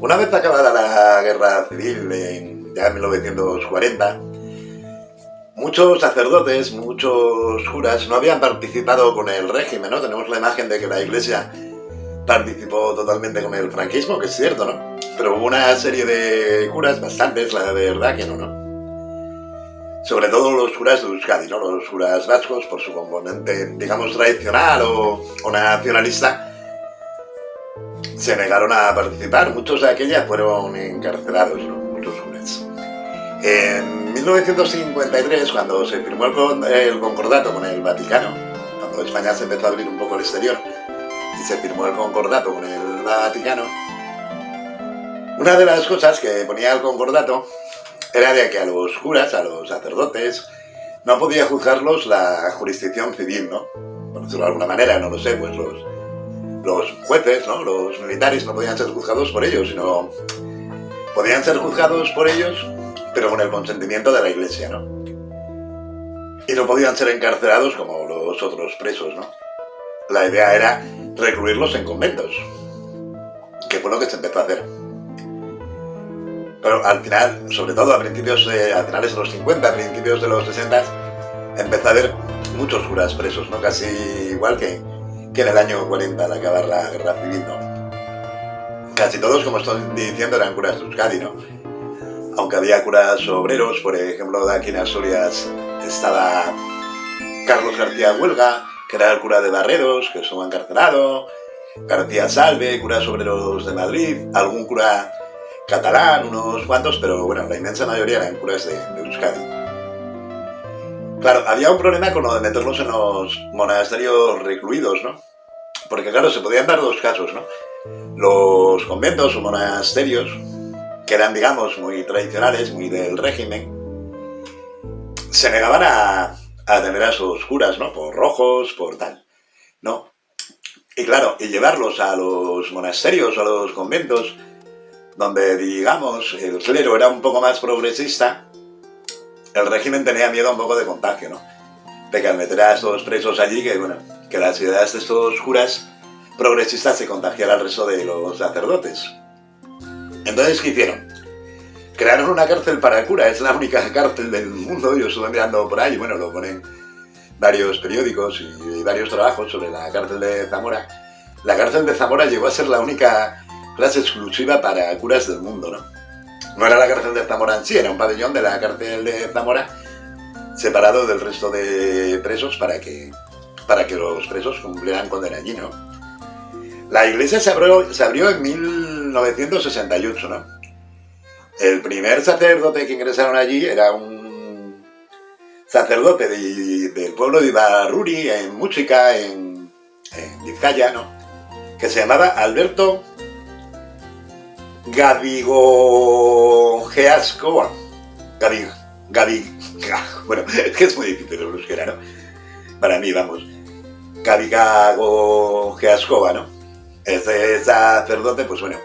Una vez acabada la guerra civil, ya en 1940, muchos sacerdotes, muchos curas no habían participado con el régimen, ¿no? Tenemos la imagen de que la Iglesia participó totalmente con el franquismo, que es cierto, ¿no? Pero hubo una serie de curas, bastantes, la verdad que no. Sobre todo los curas de Euskadi, ¿no? Los curas vascos, por su componente, digamos, tradicional o nacionalista, se negaron a participar. Muchos de aquellas fueron encarcelados, ¿no? Muchos curas. En 1953, cuando se firmó el concordato con el Vaticano, cuando España se empezó a abrir un poco al exterior y se firmó el concordato con el Vaticano, una de las cosas que ponía el concordato era de que a los curas, a los sacerdotes, no podía juzgarlos la jurisdicción civil, ¿no? Por decirlo de alguna manera, no lo sé, pues los jueces, ¿no? Los militares no podían ser juzgados por ellos, sino podían ser juzgados por ellos, pero con el consentimiento de la Iglesia, ¿no? Y no podían ser encarcelados como los otros presos, ¿no? La idea era recluirlos en conventos, que fue lo que se empezó a hacer. Pero al final, sobre todo a finales de los 50, a principios de los 60, empezó a haber muchos curas presos, ¿no? Casi igual que en el año 40, al acabar la guerra civil, ¿no? Casi todos, como estoy diciendo, eran curas de Euskadi, ¿no? Aunque había curas obreros, por ejemplo, de aquí en Asturias estaba Carlos García Huelga, que era el cura de Barreros, que estuvo encarcelado, García Salve, curas obreros de Madrid, algún cura catalán, unos cuantos, pero bueno, la inmensa mayoría eran curas de Euskadi. Claro, había un problema con lo de meterlos en los monasterios recluidos, ¿no? Porque claro, se podían dar dos casos, ¿no? Los conventos o monasterios, que eran, digamos, muy tradicionales, muy del régimen, se negaban a tener a esos curas, ¿no? Por rojos, por tal, ¿no? Y claro, y llevarlos a los monasterios o a los conventos, donde, digamos, el clero era un poco más progresista, el régimen tenía miedo un poco de contagio, ¿no? De que al meter a estos presos allí, que las ideas de estos curas progresistas se contagiaran al resto de los sacerdotes. Entonces, ¿qué hicieron? Crearon una cárcel para cura, es la única cárcel del mundo, yo estuve mirando por ahí, bueno, lo ponen varios periódicos y varios trabajos sobre la cárcel de Zamora. La cárcel de Zamora llegó a ser la única clase exclusiva para curas del mundo, ¿no? No era la cárcel de Zamora en sí, era un pabellón de la cárcel de Zamora separado del resto de presos para que los presos cumplieran condena allí, ¿no? La iglesia se abrió en 1968, ¿no? El primer sacerdote que ingresaron allí era un sacerdote del pueblo de Ibarruri, en Mújica, en Vizcaya, ¿no? Que se llamaba Alberto Gavigogeascoa. Bueno, es que es muy difícil el euskera, ¿no? Para mí, vamos. Gavigogeascoa, ¿no? Este sacerdote, pues bueno,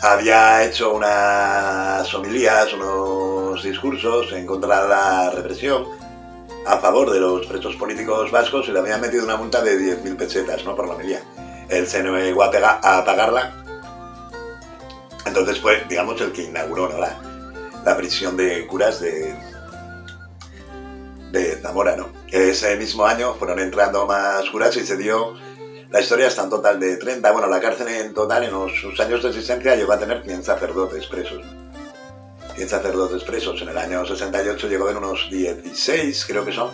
había hecho unas homilías, unos discursos en contra de la represión, a favor de los presos políticos vascos, y le habían metido una multa de 10.000 pesetas, ¿no? Por la homilía. Él se negó a pagarla. Entonces fue, digamos, el que inauguró, ¿no? la prisión de curas de Zamora, ¿no? Ese mismo año fueron entrando más curas y se dio la historia hasta un total de 30. Bueno, la cárcel en total, en sus años de existencia, llegó a tener 100 sacerdotes presos. 100 sacerdotes presos. En el año 68 llegó a haber unos 16, creo que son,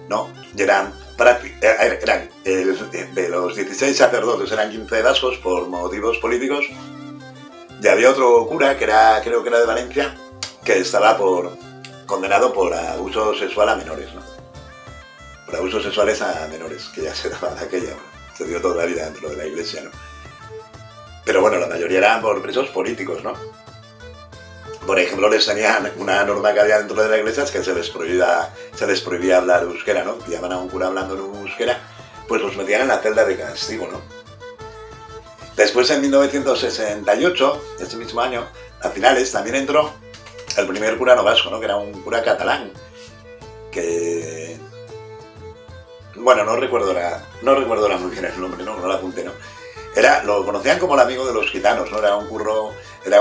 ¿no? Y eran de los 16 sacerdotes, eran 15 vascos por motivos políticos. Y había otro cura, creo que era de Valencia, que estaba condenado por abuso sexual a menores, ¿no? Por abusos sexuales a menores, que ya se daba de aquella, ¿no? Se dio toda la vida dentro de la iglesia, ¿no? Pero bueno, la mayoría eran por presos políticos, ¿no? Por ejemplo, les tenían una norma que había dentro de la iglesia, es que se les prohibía hablar euskera, ¿no? Llaman a un cura hablando en euskera, pues los metían en la celda de castigo, ¿no? Después, en 1968, ese mismo año, a finales, también entró el primer cura no vasco, ¿no? Que era un cura catalán, que bueno, no recuerdo ahora muy bien el nombre, no lo apunté, ¿no? Lo conocían como el amigo de los gitanos, ¿no? Era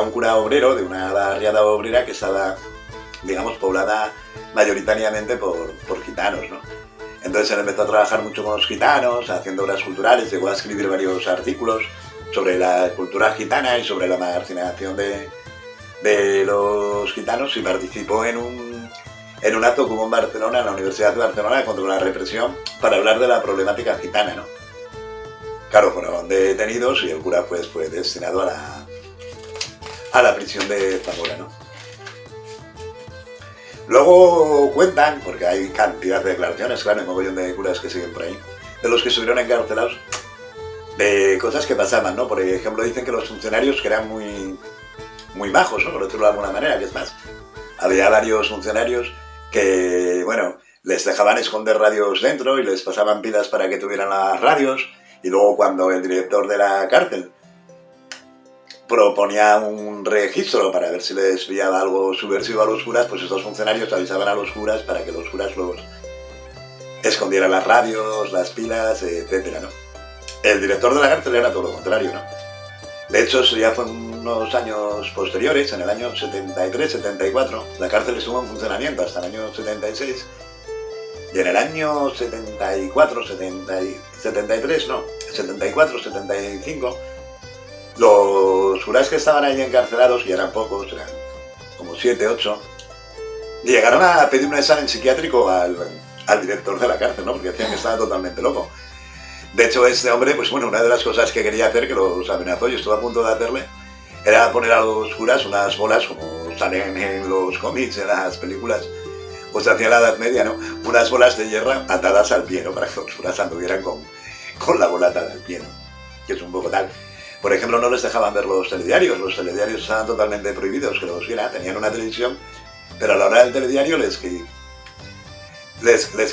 un cura obrero de una barriada obrera que estaba, digamos, poblada mayoritariamente por gitanos, ¿no? Entonces él empezó a trabajar mucho con los gitanos, haciendo obras culturales, llegó a escribir varios artículos sobre la cultura gitana y sobre la marginación de los gitanos, y participó en un acto que hubo en Barcelona, en la Universidad de Barcelona, contra la represión, para hablar de la problemática gitana, ¿no? Claro, fueron detenidos y el cura pues fue destinado a la prisión de Zamora, ¿no? Luego cuentan, porque hay cantidad de declaraciones, claro, hay un mogollón de curas que siguen por ahí, de los que estuvieron encarcelados, de cosas que pasaban, ¿no? Por ejemplo, dicen que los funcionarios, que eran muy majos, ¿no? Por decirlo de alguna manera, que es más, había varios funcionarios que, bueno, les dejaban esconder radios dentro y les pasaban pilas para que tuvieran las radios, y luego cuando el director de la cárcel proponía un registro para ver si les pillaba algo subversivo a los curas, pues estos funcionarios avisaban a los curas para que los curas los escondieran las radios, las pilas, etcétera, ¿no? El director de la cárcel era todo lo contrario, ¿no? De hecho, eso ya fue unos años posteriores, en el año 73-74, la cárcel estuvo en funcionamiento hasta el año 76, y en el año 74-75, los curas que estaban ahí encarcelados, y eran pocos, eran como 7, 8, llegaron a pedir un examen psiquiátrico al director de la cárcel, ¿no? Porque decían que estaba totalmente loco. De hecho, este hombre, pues bueno, una de las cosas que quería hacer, que los amenazó y estuvo a punto de hacerle, era poner a los curas unas bolas, como salen en los cómics, en las películas, pues hacia la Edad Media, ¿no? Unas bolas de hierro atadas al pie, ¿no? Para que los curas anduvieran con la bola atada al pie, ¿no? Que es un poco tal. Por ejemplo, no les dejaban ver los telediarios estaban totalmente prohibidos que los vieran, tenían una televisión, pero a la hora del telediario les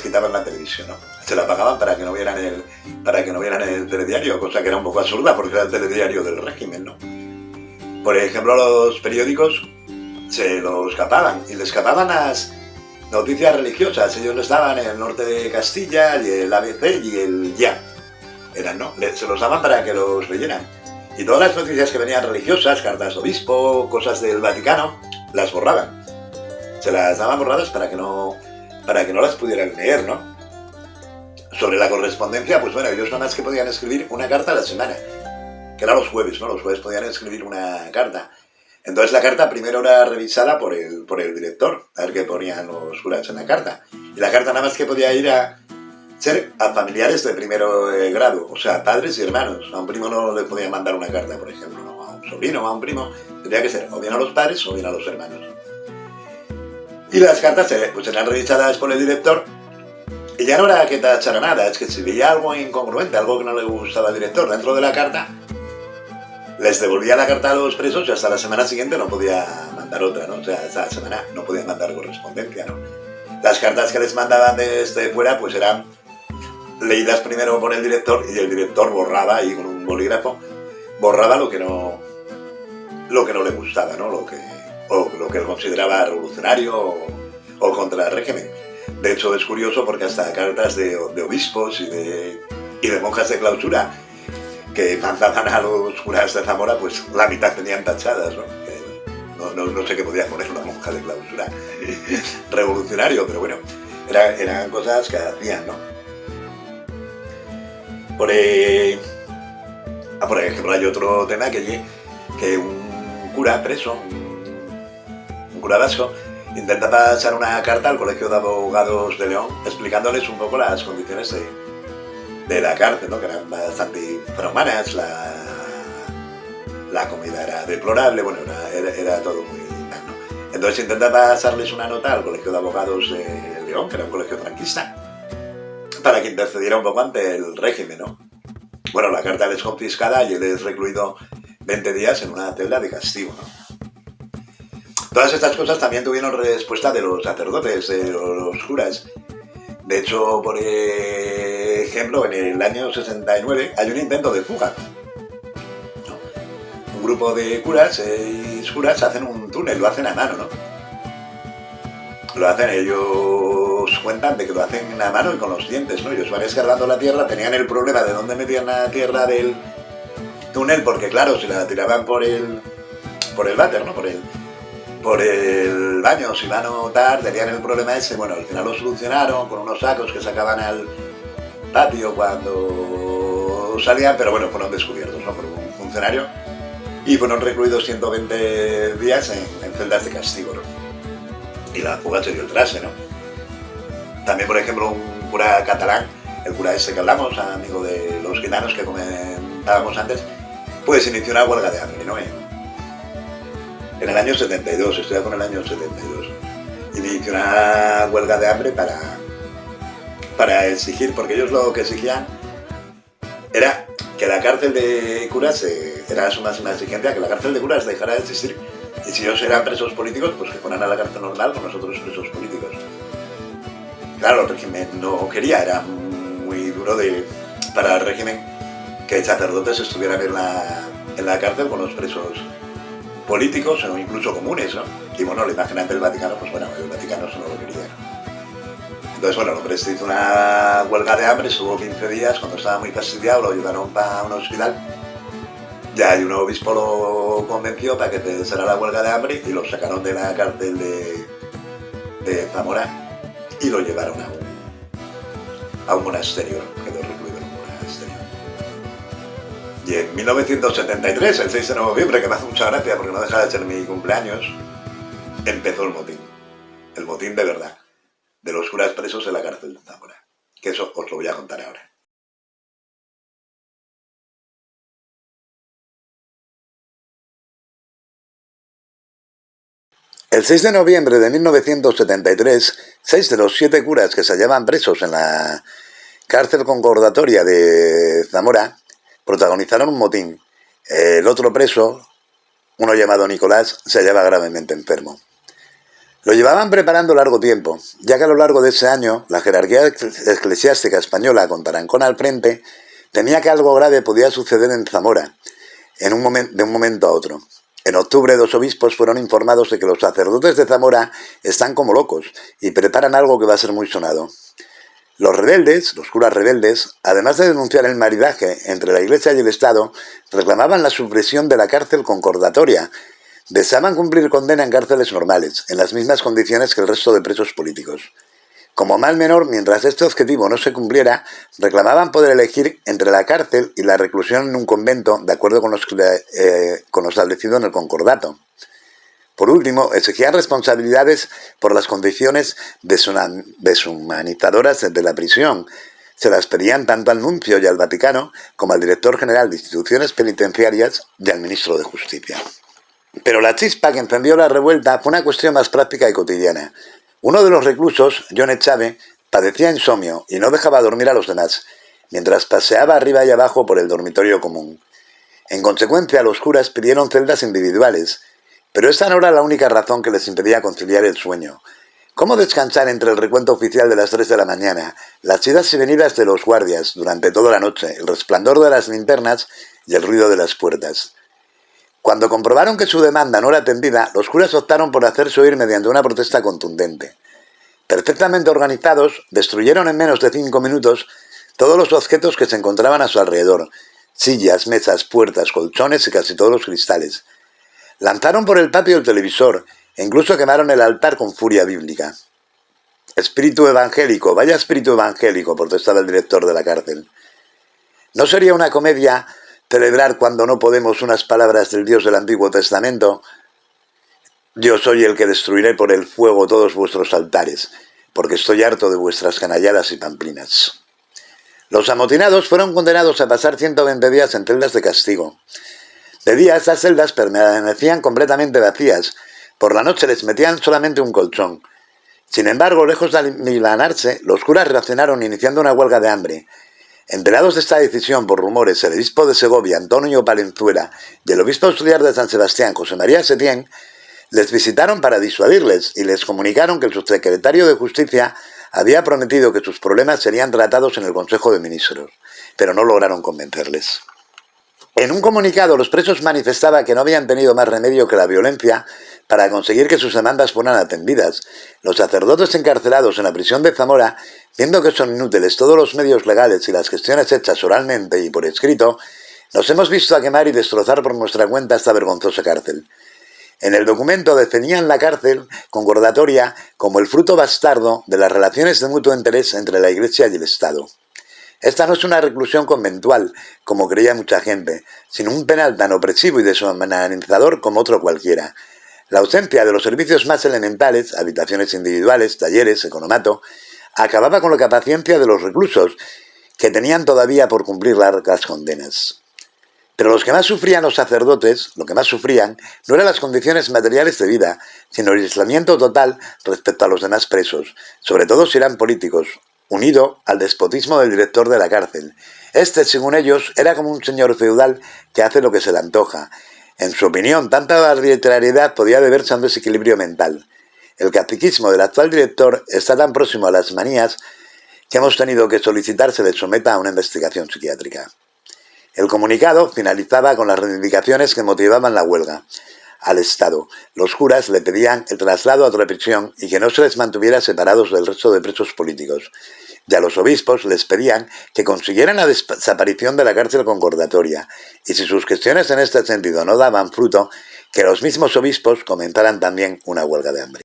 quitaban la televisión, ¿no? Se la pagaban para que no vieran el telediario, cosa que era un poco absurda porque era el telediario del régimen, ¿no? Por ejemplo, los periódicos se los capaban, y les capaban las noticias religiosas. Ellos les daban el Norte de Castilla y el ABC y el Ya. ¿No? Se los daban para que los leyeran. Y todas las noticias que venían religiosas, cartas de obispo, cosas del Vaticano, las borraban. Se las daban borradas para que no las pudieran leer, ¿no? Sobre la correspondencia, pues bueno, ellos nada más que podían escribir una carta a la semana, que era los jueves, ¿no? Los jueves podían escribir una carta. Entonces la carta primero era revisada por el director, a ver qué ponían los curas en la carta. Y la carta nada más que podía ir a familiares de primero grado, o sea, padres y hermanos. A un primo no le podía mandar una carta, por ejemplo, ¿no? A un sobrino o a un primo, tendría que ser o bien a los padres o bien a los hermanos. Y las cartas pues eran revisadas por el director, y ya no era que tachara nada, es que si veía algo incongruente, algo que no le gustaba al director dentro de la carta, les devolvía la carta a los presos y hasta la semana siguiente no podía mandar otra, ¿no? O sea, esa semana no podía mandar correspondencia, ¿no? Las cartas que les mandaban desde fuera pues eran leídas primero por el director, y el director borraba ahí con un bolígrafo, borraba lo que no le gustaba, ¿no? Lo que él consideraba revolucionario o contra el régimen. De hecho, es curioso porque hasta cartas de obispos y de monjas de clausura que mandaban a los curas de Zamora, pues la mitad tenían tachadas, ¿no? No sé qué podía poner una monja de clausura revolucionario, pero bueno, eran cosas que hacían, ¿no? Por ejemplo, hay otro tema que un cura preso, un cura vasco, intenta pasar una carta al Colegio de Abogados de León explicándoles un poco las condiciones de la cárcel, ¿no? Que eran bastante infrahumanas, la comida era deplorable, bueno, era todo muy mal, ¿no? Entonces intenta pasarles una nota al Colegio de Abogados de León, que era un colegio franquista, para que intercediera un poco ante el régimen, ¿no? Bueno, la carta les es confiscada y él es recluido 20 días en una celda de castigo, ¿no? Todas estas cosas también tuvieron respuesta de los sacerdotes, de los curas. De hecho, por ejemplo, en el año 69 hay un intento de fuga, ¿no? Un grupo de curas, 6 curas, hacen un túnel, lo hacen a mano, ¿no? Lo hacen ellos cuentan de que lo hacen a mano y con los dientes, ¿no? Ellos van escarbando la tierra, tenían el problema de dónde metían la tierra del túnel, porque claro, si la tiraban por el váter, ¿no? Por el baño, si van a notar, tenían el problema ese. Bueno, al final lo solucionaron con unos sacos que sacaban al patio cuando salían, pero bueno, fueron descubiertos, ¿no? Por un funcionario y fueron recluidos 120 días en celdas de castigo, ¿no? Y la fuga se dio el trase, ¿no? También, por ejemplo, un cura catalán, el cura ese que hablamos, amigo de los gitanos que comentábamos antes, pues inició una huelga de hambre, ¿no? En el año 72, estoy con el año 72. Inició una huelga de hambre para exigir, porque ellos lo que exigían era que la cárcel de curas, era su máxima exigencia, que la cárcel de curas dejara de existir, y si ellos eran presos políticos, pues que fueran a la cárcel normal con los otros presos políticos. Claro, el régimen no quería, era muy duro para el régimen que sacerdotes estuvieran en la cárcel con los presos políticos o incluso comunes, ¿no? Y bueno, la imagen ante el Vaticano, pues bueno, el Vaticano eso no lo quería. Entonces, bueno, el hombre se hizo una huelga de hambre, estuvo 15 días, cuando estaba muy fastidiado lo llevaron para un hospital, ya y un obispo lo convenció para que cesara la huelga de hambre y lo sacaron de la cárcel de Zamora y lo llevaron a un monasterio, quedó recluido en un monasterio. Y en 1973, el 6 de noviembre, que me hace mucha gracia porque no deja de ser mi cumpleaños, empezó el motín de verdad, de los curas presos en la cárcel de Zamora, que eso os lo voy a contar ahora. El 6 de noviembre de 1973, 6 de los 7 curas que se hallaban presos en la cárcel concordatoria de Zamora protagonizaron un motín. El otro preso, uno llamado Nicolás, se hallaba gravemente enfermo. Lo llevaban preparando largo tiempo, ya que a lo largo de ese año la jerarquía eclesiástica española, con Tarancón al frente, temía que algo grave podía suceder en Zamora de un momento a otro. En octubre, 2 obispos fueron informados de que los sacerdotes de Zamora están como locos y preparan algo que va a ser muy sonado. Los rebeldes, los curas rebeldes, además de denunciar el maridaje entre la Iglesia y el Estado, reclamaban la supresión de la cárcel concordatoria. Deseaban cumplir condena en cárceles normales, en las mismas condiciones que el resto de presos políticos. Como mal menor, mientras este objetivo no se cumpliera, reclamaban poder elegir entre la cárcel y la reclusión en un convento, de acuerdo con lo establecido en el concordato. Por último, exigían responsabilidades por las condiciones deshumanizadoras de la prisión. Se las pedían tanto al nuncio y al Vaticano como al director general de instituciones penitenciarias y al ministro de Justicia. Pero la chispa que encendió la revuelta fue una cuestión más práctica y cotidiana. Uno de los reclusos, John Echave, padecía insomnio y no dejaba dormir a los demás, mientras paseaba arriba y abajo por el dormitorio común. En consecuencia, los curas pidieron celdas individuales, pero esa no era la única razón que les impedía conciliar el sueño. ¿Cómo descansar entre el recuento oficial de las 3 de la mañana, las idas y venidas de los guardias durante toda la noche, el resplandor de las linternas y el ruido de las puertas? Cuando comprobaron que su demanda no era atendida, los curas optaron por hacerse oír mediante una protesta contundente. Perfectamente organizados, destruyeron en menos de 5 minutos todos los objetos que se encontraban a su alrededor: sillas, mesas, puertas, colchones y casi todos los cristales. Lanzaron por el patio el televisor e incluso quemaron el altar con furia bíblica. «Espíritu evangélico, vaya espíritu evangélico», protestaba el director de la cárcel. ¿No sería una comedia celebrar cuando no podemos unas palabras del Dios del Antiguo Testamento? «Yo soy el que destruiré por el fuego todos vuestros altares, porque estoy harto de vuestras canalladas y pamplinas». Los amotinados fueron condenados a pasar 120 días en celdas de castigo. De día estas celdas permanecían completamente vacías. Por la noche les metían solamente un colchón. Sin embargo, lejos de amilanarse, los curas reaccionaron iniciando una huelga de hambre. Enterados de esta decisión por rumores, el obispo de Segovia, Antonio Palenzuela, y el obispo auxiliar de San Sebastián, José María Setién, les visitaron para disuadirles y les comunicaron que el subsecretario de Justicia había prometido que sus problemas serían tratados en el Consejo de Ministros, pero no lograron convencerles. En un comunicado, los presos manifestaban que no habían tenido más remedio que la violencia para conseguir que sus demandas fueran atendidas. Los sacerdotes encarcelados en la prisión de Zamora, viendo que son inútiles todos los medios legales y las gestiones hechas oralmente y por escrito, nos hemos visto a quemar y destrozar por nuestra cuenta esta vergonzosa cárcel. En el documento definían la cárcel concordatoria como el fruto bastardo de las relaciones de mutuo interés entre la Iglesia y el Estado. Esta no es una reclusión conventual, como creía mucha gente, sino un penal tan opresivo y deshumanizador como otro cualquiera. La ausencia de los servicios más elementales, habitaciones individuales, talleres, economato, acababa con la paciencia de los reclusos, que tenían todavía por cumplir largas condenas. Pero los que más sufrían los sacerdotes, lo que más sufrían, no eran las condiciones materiales de vida, sino el aislamiento total respecto a los demás presos, sobre todo si eran políticos, unido al despotismo del director de la cárcel. Este, según ellos, era como un señor feudal que hace lo que se le antoja. En su opinión, tanta arbitrariedad podía deberse a un desequilibrio mental. El catequismo del actual director está tan próximo a las manías que hemos tenido que solicitar se le someta a una investigación psiquiátrica. El comunicado finalizaba con las reivindicaciones que motivaban la huelga. Al Estado, los curas le pedían el traslado a otra prisión y que no se les mantuviera separados del resto de presos políticos. Y a los obispos les pedían que consiguieran la desaparición de la cárcel concordatoria, y si sus gestiones en este sentido no daban fruto, que los mismos obispos comenzaran también una huelga de hambre.